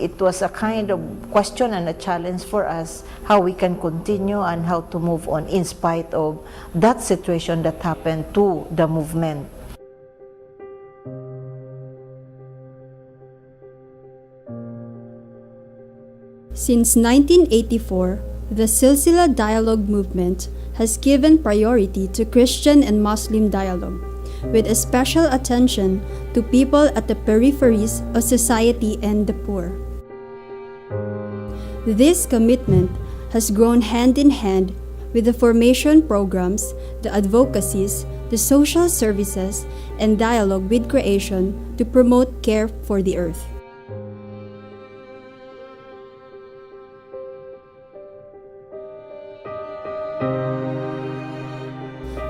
it was a kind of question and a challenge for us how we can continue and how to move on in spite of that situation that happened to the movement. Since 1984, the Silsilah dialogue movement has given priority to Christian and Muslim dialogue, with a special attention to people at the peripheries of society and the poor. This commitment has grown hand in hand with the formation programs, the advocacies, the social services, and dialogue with creation to promote care for the earth.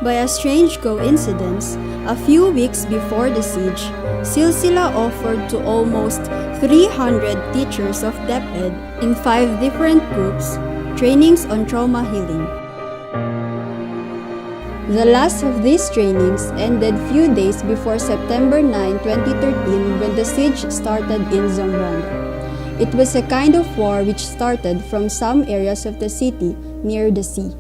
By a strange coincidence, a few weeks before the siege, Silsilah offered to almost 300 teachers of DepEd in 5 different groups trainings on trauma healing. The last of these trainings ended few days before September 9, 2013 when the siege started in Zamboanga. It was a kind of war which started from some areas of the city near the sea.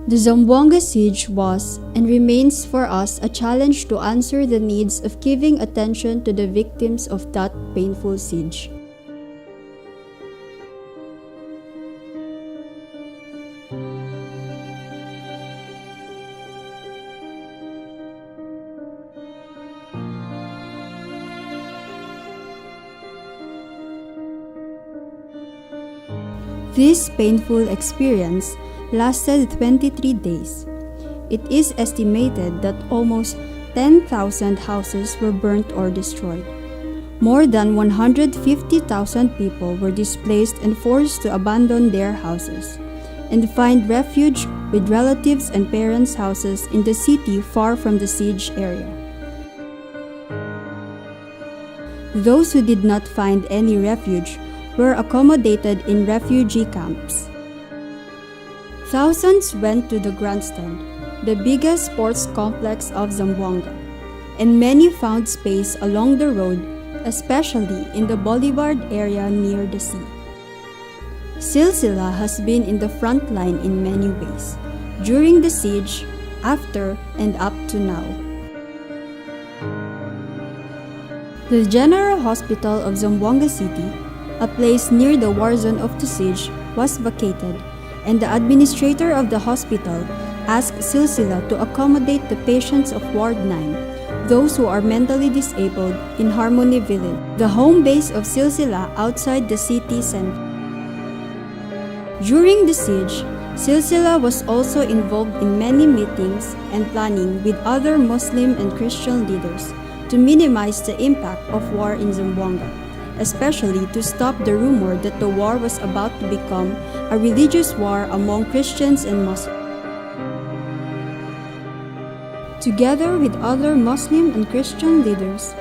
The Zamboanga siege was and remains for us a challenge to answer the needs of giving attention to the victims of that painful siege. This painful experience lasted 23 days. It is estimated that almost 10,000 houses were burnt or destroyed. More than 150,000 people were displaced and forced to abandon their houses and find refuge with relatives and parents' houses in the city far from the siege area. Those who did not find any refuge were accommodated in refugee camps. Thousands went to the grandstand, the biggest sports complex of Zamboanga, and many found space along the road, especially in the boulevard area near the sea. Silsilah has been in the front line in many ways, during the siege, after, and up to now. The General Hospital of Zamboanga City, a place near the war zone of the siege, was vacated, and the administrator of the hospital asked Silsilah to accommodate the patients of Ward 9, those who are mentally disabled, in Harmony Village, the home base of Silsilah outside the city center. During the siege, Silsilah was also involved in many meetings and planning with other Muslim and Christian leaders to minimize the impact of war in Zamboanga, especially to stop the rumor that the war was about to become a religious war among Christians and Muslims. Together with other Muslim and Christian leaders,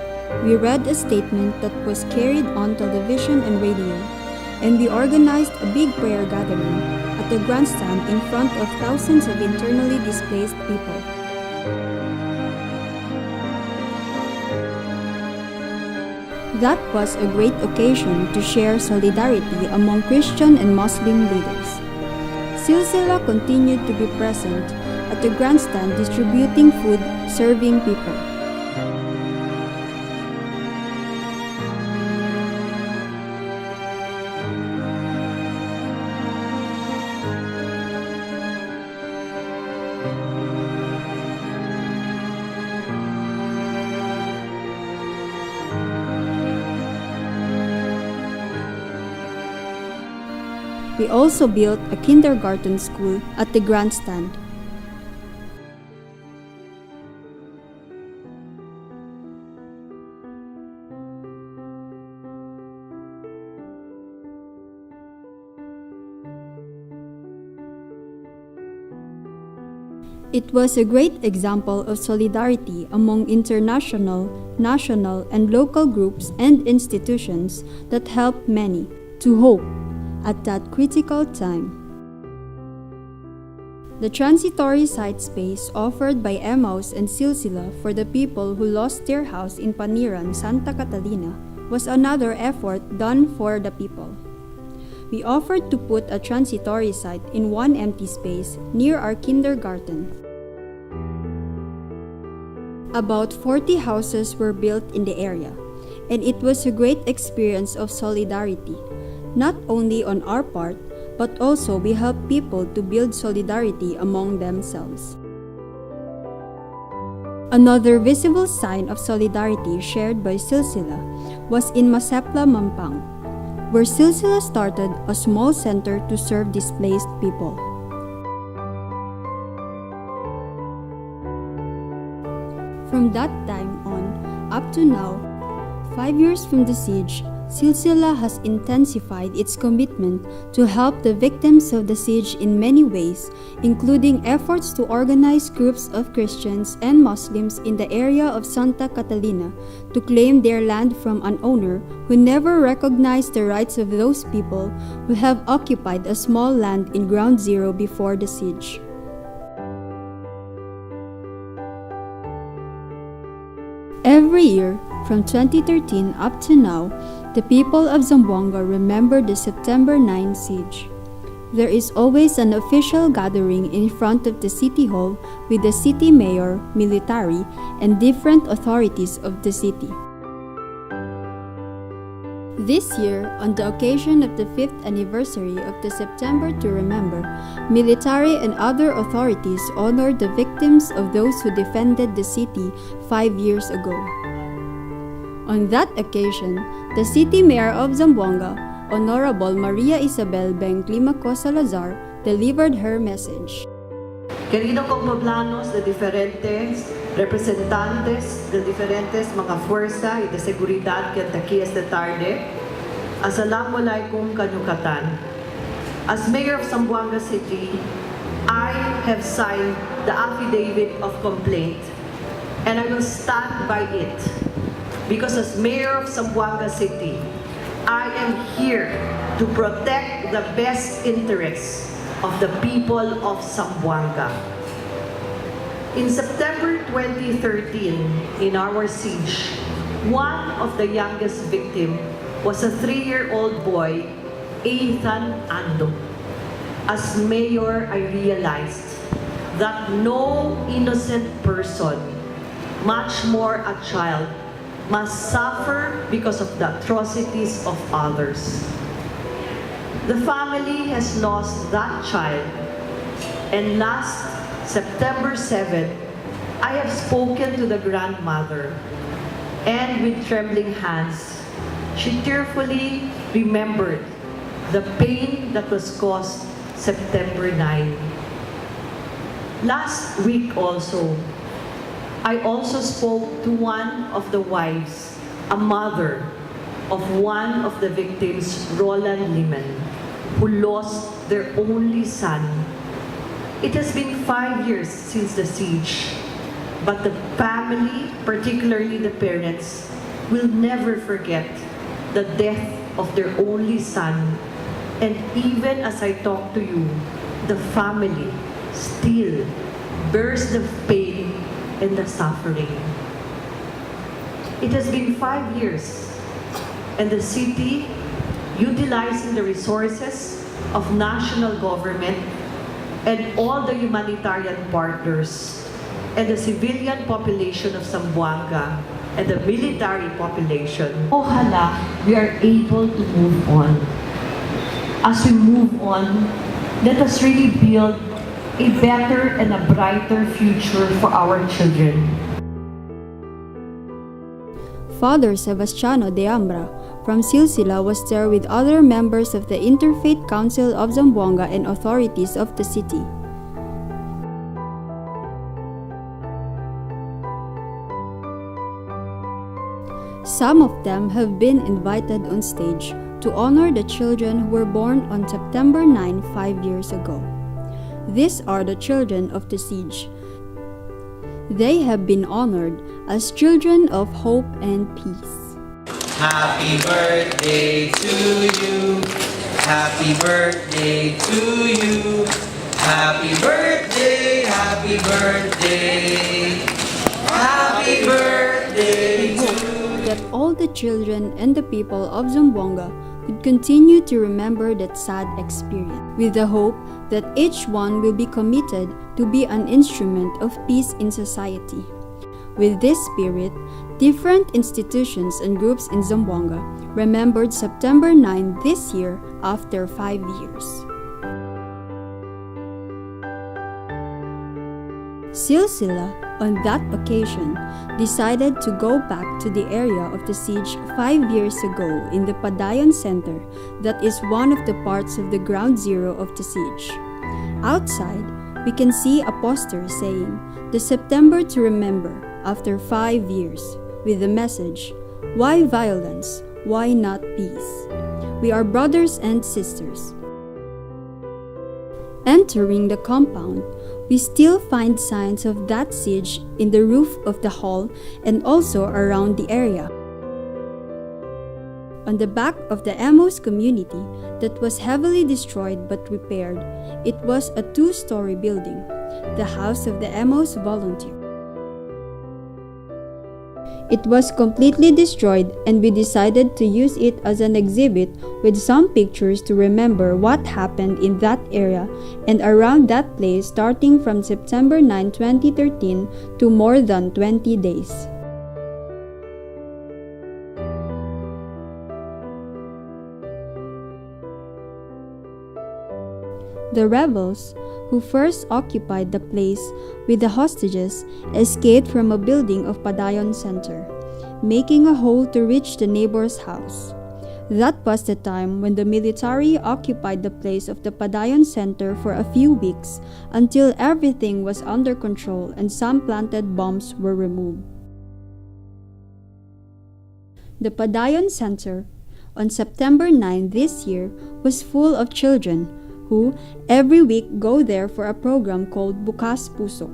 we read a statement that was carried on television and radio, and we organized a big prayer gathering at the grandstand in front of thousands of internally displaced people. That was a great occasion to share solidarity among Christian and Muslim leaders. Silsilah continued to be present at the grandstand distributing food, serving people. We also built a kindergarten school at the grandstand. It was a great example of solidarity among international, national, and local groups and institutions that helped many to hope at that critical time. The transitory site space offered by Emmaus and Silsilah for the people who lost their house in Paniran, Santa Catalina, was another effort done for the people. We offered to put a transitory site in one empty space near our kindergarten. About 40 houses were built in the area, and it was a great experience of solidarity, not only on our part, but also we help people to build solidarity among themselves. Another visible sign of solidarity shared by Silsilah was in Masepla, Mampang, where Silsilah started a small center to serve displaced people. From that time on, up to now, 5 years from the siege, Silsilah has intensified its commitment to help the victims of the siege in many ways, including efforts to organize groups of Christians and Muslims in the area of Santa Catalina to claim their land from an owner who never recognized the rights of those people who have occupied a small land in Ground Zero before the siege. Every year, from 2013 up to now, the people of Zamboanga remember the September 9 siege. There is always an official gathering in front of the city hall with the city mayor, military, and different authorities of the city. This year, on the occasion of the 5th anniversary of the September to Remember, military and other authorities honored the victims of those who defended the city 5 years ago. On that occasion, the city mayor of Zamboanga, Honorable Maria Isabel Benclimaco Salazar, delivered her message. Queridos poblanos de diferentes representantes de diferentes mga fuerza y de seguridad que aquí esta tarde, Assalamualaikum kanukatan. As mayor of Zamboanga City, I have signed the affidavit of complaint and I will stand by it. Because as mayor of Zamboanga City, I am here to protect the best interests of the people of Zamboanga. In September 2013, in our siege, one of the youngest victims was a 3-year-old boy, Ethan Ando. As mayor, I realized that no innocent person, much more a child, must suffer because of the atrocities of others. The family has lost that child, and last September 7, I have spoken to the grandmother, and with trembling hands, she tearfully remembered the pain that was caused September 9. Last week also, I also spoke to one of the wives, a mother of one of the victims, Roland Liman, who lost their only son. It has been 5 years since the siege, but the family, particularly the parents, will never forget the death of their only son. And even as I talk to you, the family still bears the pain and the suffering. It has been 5 years, and the city, utilizing the resources of national government and all the humanitarian partners and the civilian population of Zamboanga and the military population, ojalá we are able to move on. As we move on, let us really build a better and a brighter future for our children. Father Sebastiano de Ambra from Silsilah was there with other members of the Interfaith Council of Zamboanga and authorities of the city. Some of them have been invited on stage to honor the children who were born on September 9, 5 years ago. These are the children of the siege. They have been honored as children of hope and peace. Happy birthday to you. Happy birthday to you. Happy birthday, happy birthday, happy birthday. That all the children and the people of Zamboanga would continue to remember that sad experience, with the hope that each one will be committed to be an instrument of peace in society. With this spirit, different institutions and groups in Zamboanga remembered September 9 this year after 5 years. Silsilah, on that occasion, decided to go back to the area of the siege 5 years ago in the Padayon Center that is one of the parts of the ground zero of the siege. Outside, we can see a poster saying, "The September to Remember after 5 years," with the message, "Why violence? Why not peace? We are brothers and sisters." Entering the compound, we still find signs of that siege in the roof of the hall and also around the area. On the back of the Amos community that was heavily destroyed but repaired, it was a 2-story building, the House of the Amos Volunteer. It was completely destroyed, and we decided to use it as an exhibit with some pictures to remember what happened in that area and around that place starting from September 9, 2013 to more than 20 days. The rebels, who first occupied the place with the hostages, escaped from a building of Padayon Center, making a hole to reach the neighbor's house. That was the time when the military occupied the place of the Padayon Center for a few weeks until everything was under control and some planted bombs were removed. The Padayon Center on September 9 this year was full of children who every week go there for a program called Bukas Puso.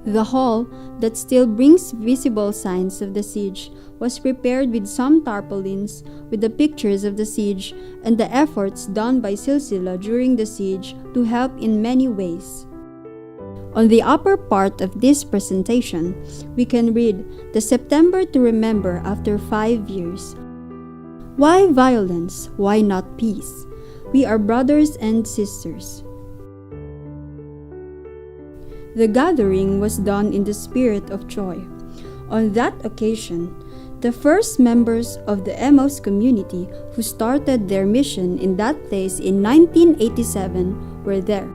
The hall that still brings visible signs of the siege was prepared with some tarpaulins with the pictures of the siege and the efforts done by Silsilah during the siege to help in many ways. On the upper part of this presentation, we can read "The September to Remember after 5 years. Why violence? Why not peace? We are brothers and sisters." The gathering was done in the spirit of joy. On that occasion, the first members of the Emos community who started their mission in that place in 1987 were there.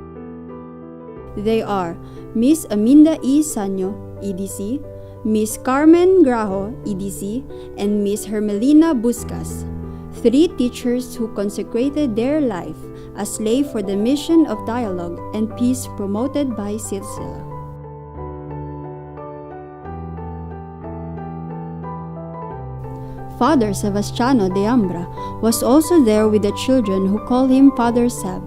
They are Miss Aminda E. Sanyo, EDC, Miss Carmen Grajo, EDC, and Miss Hermelina Buscas, 3 teachers who consecrated their life as slave for the mission of dialogue and peace promoted by Silsilah. Father Sebastiano de Ambra was also there with the children who call him Father Seb.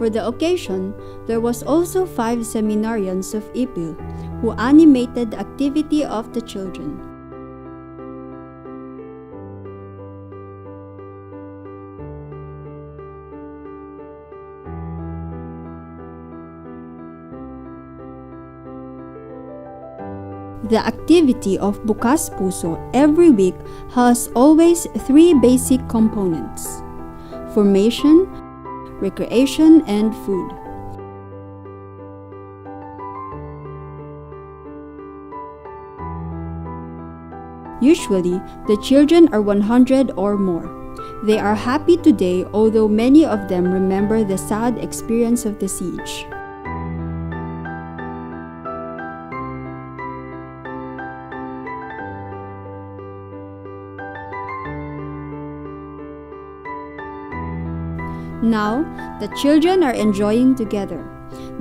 For the occasion, there was also 5 seminarians of Ipil who animated the activity of the children. The activity of Bukas Puso every week has always 3 basic components: formation, recreation, and food. Usually, the children are 100 or more. They are happy today, although many of them remember the sad experience of the siege. Now, the children are enjoying together.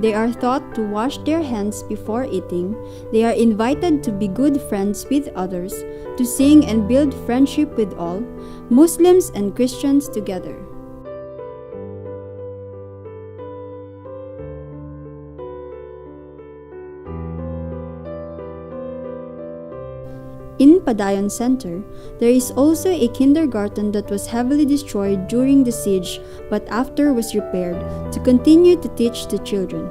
They are taught to wash their hands before eating. They are invited to be good friends with others, to sing and build friendship with all, Muslims and Christians together. In Padayon Center, there is also a kindergarten that was heavily destroyed during the siege but after was repaired to continue to teach the children.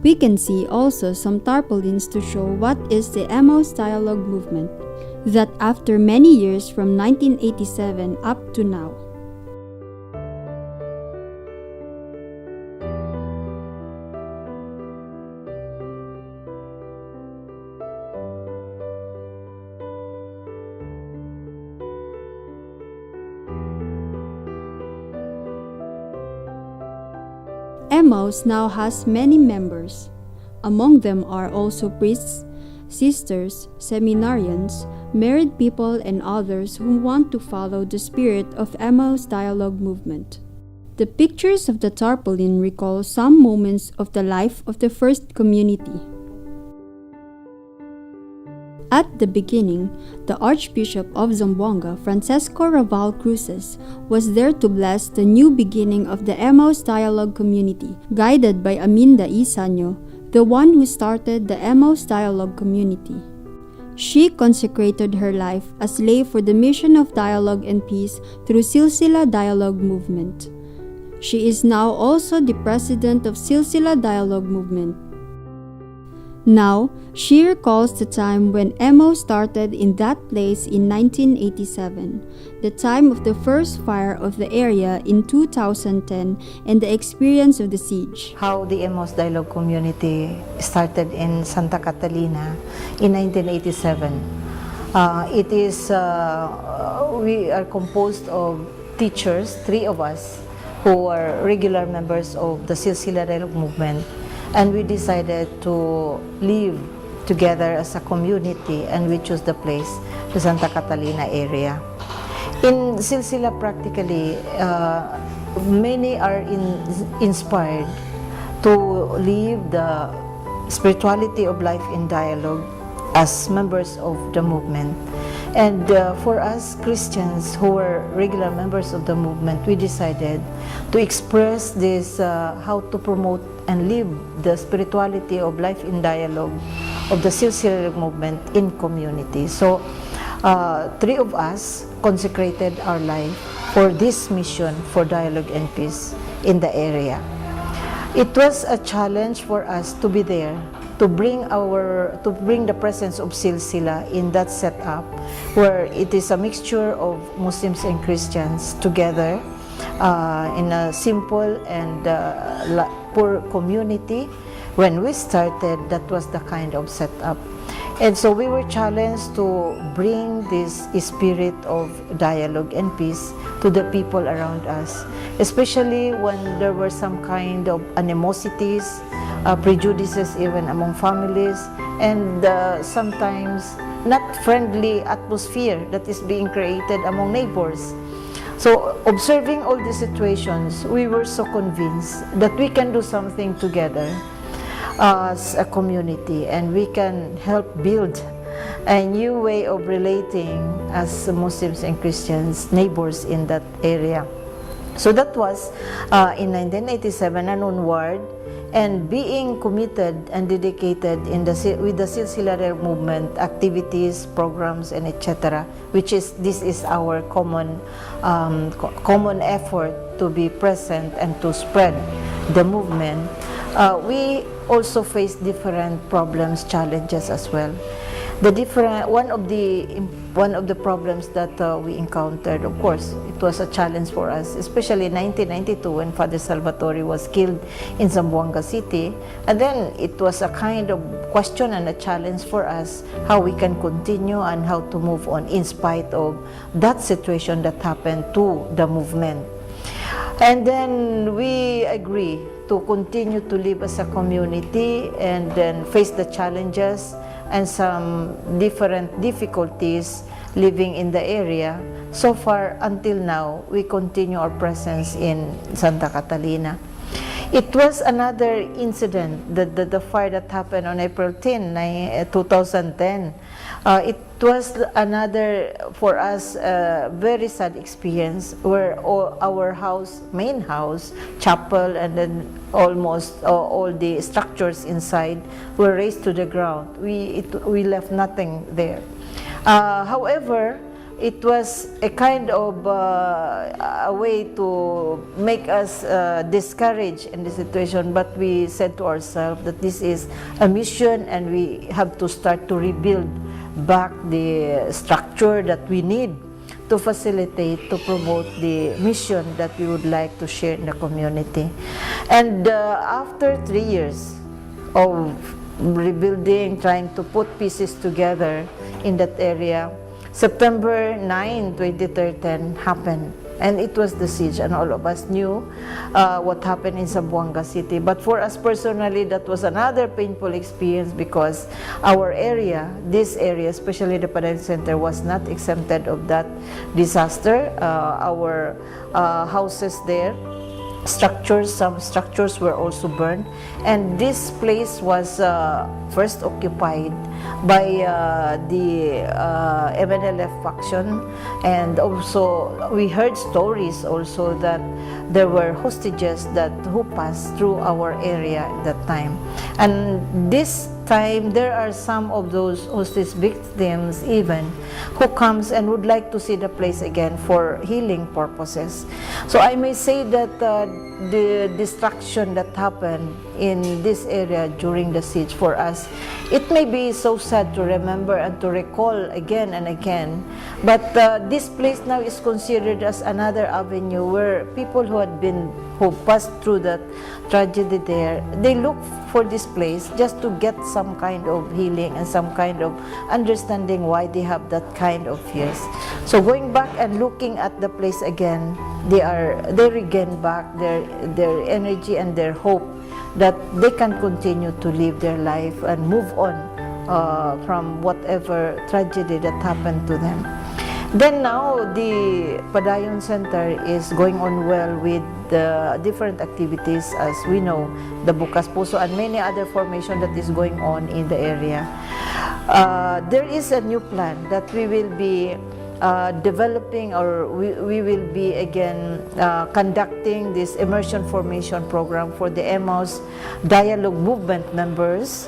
We can see also some tarpaulins to show what is the Emmaus Dialogue movement, that after many years from 1987 up to now. Emmaus now has many members. Among them are also priests, sisters, seminarians, married people, and others who want to follow the spirit of Emmaus Dialogue movement. The pictures of the tarpaulin recall some moments of the life of the first community. At the beginning, the Archbishop of Zamboanga, Francesco Raval Cruces, was there to bless the new beginning of the Emmaus Dialogue community, guided by Aminda Isanyo, the one who started the Emmaus Dialogue community. She consecrated her life as slave for the mission of dialogue and peace through Silsilah Dialogue movement. She is now also the president of Silsilah Dialogue movement. Now, she recalls the time when Emmaus started in that place in 1987, the time of the first fire of the area in 2010, and the experience of the siege. How the Emmaus Dialogue community started in Santa Catalina in 1987. We are composed of teachers, 3 of us, who are regular members of the Silsilah Dialogue movement. And we decided to live together as a community, and we chose the place, the Santa Catalina area. In Silsilah, practically, many are inspired to live the spirituality of life in dialogue as members of the movement. And for us Christians who were regular members of the movement, we decided to express this, how to promote and live the spirituality of life in dialogue of the Silsilah movement in community. So 3 of us consecrated our life for this mission for dialogue and peace in the area. It was a challenge for us to be there, to bring the presence of Silsilah in that setup where it is a mixture of Muslims and Christians together in a simple and poor community. When we started, that was the kind of setup. And so we were challenged to bring this spirit of dialogue and peace to the people around us, especially when there were some kind of animosities, prejudices even among families, and sometimes not friendly atmosphere that is being created among neighbors. So observing all these situations, we were so convinced that we can do something together as a community, and we can help build a new way of relating as Muslims and Christians, neighbors in that area. So that was in 1987 and onward, and being committed and dedicated with the Silsilah movement activities, programs, and etc., this is our common effort to be present and to spread the movement. We also face different problems, challenges as well. One of the problems that we encountered, of course, it was a challenge for us, especially in 1992 when Father Salvatore was killed in Zamboanga City. And then it was a kind of question and a challenge for us how we can continue and how to move on in spite of that situation that happened to the movement. And then we agree to continue to live as a community and then face the challenges and some different difficulties living in the area. So far, until now, we continue our presence in Santa Catalina. It was another incident, the fire that happened on April 10, 2010. It was another, for us, very sad experience where our house, main house, chapel, and then almost all the structures inside were razed to the ground. We left nothing there. However, it was a kind of a way to make us discouraged in the situation, but we said to ourselves that this is a mission and we have to start to rebuild back the structure that we need to facilitate, to promote the mission that we would like to share in the community. And after 3 years of rebuilding, trying to put pieces together in that area, September 9, 2013 happened, and it was the siege, and all of us knew what happened in Zamboanga City. But for us personally, that was another painful experience because our area, this area, especially the Padayon Center, was not exempted of that disaster. Our houses there, some structures were also burned, and this place was first occupied by the MNLF faction, and also we heard stories also that there were hostages who passed through our area at that time. And this time there are some of those hostage victims even who comes and would like to see the place again for healing purposes. So I may say that the destruction that happened in this area during the siege, for us, it may be so sad to remember and to recall again and again, but this place now is considered as another avenue where people who passed through that tragedy there, they look for this place just to get some kind of healing and some kind of understanding why they have that kind of fears. So going back and looking at the place again, they regain back their energy and their hope that they can continue to live their life and move on from whatever tragedy that happened to them. Then now the Padayon Center is going on well with the different activities, as we know, the Bukas Puso and many other formation that is going on in the area. There is a new plan that we will be developing, or we will be again conducting this immersion formation program for the Emmaus Dialogue Movement members,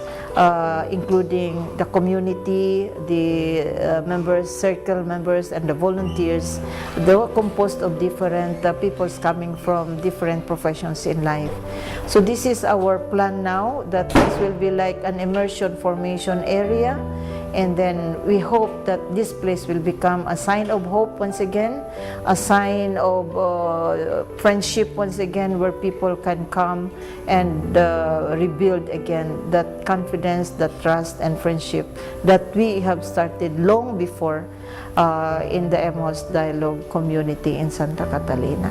including the community, the members, circle members, and the volunteers. They were composed of different peoples coming from different professions in life. So this is our plan now, that this will be like an immersion formation area. And then we hope that this place will become a sign of hope once again, a sign of friendship once again, where people can come and rebuild again that confidence, that trust and friendship that we have started long before in the Emmaus Dialogue community in Santa Catalina.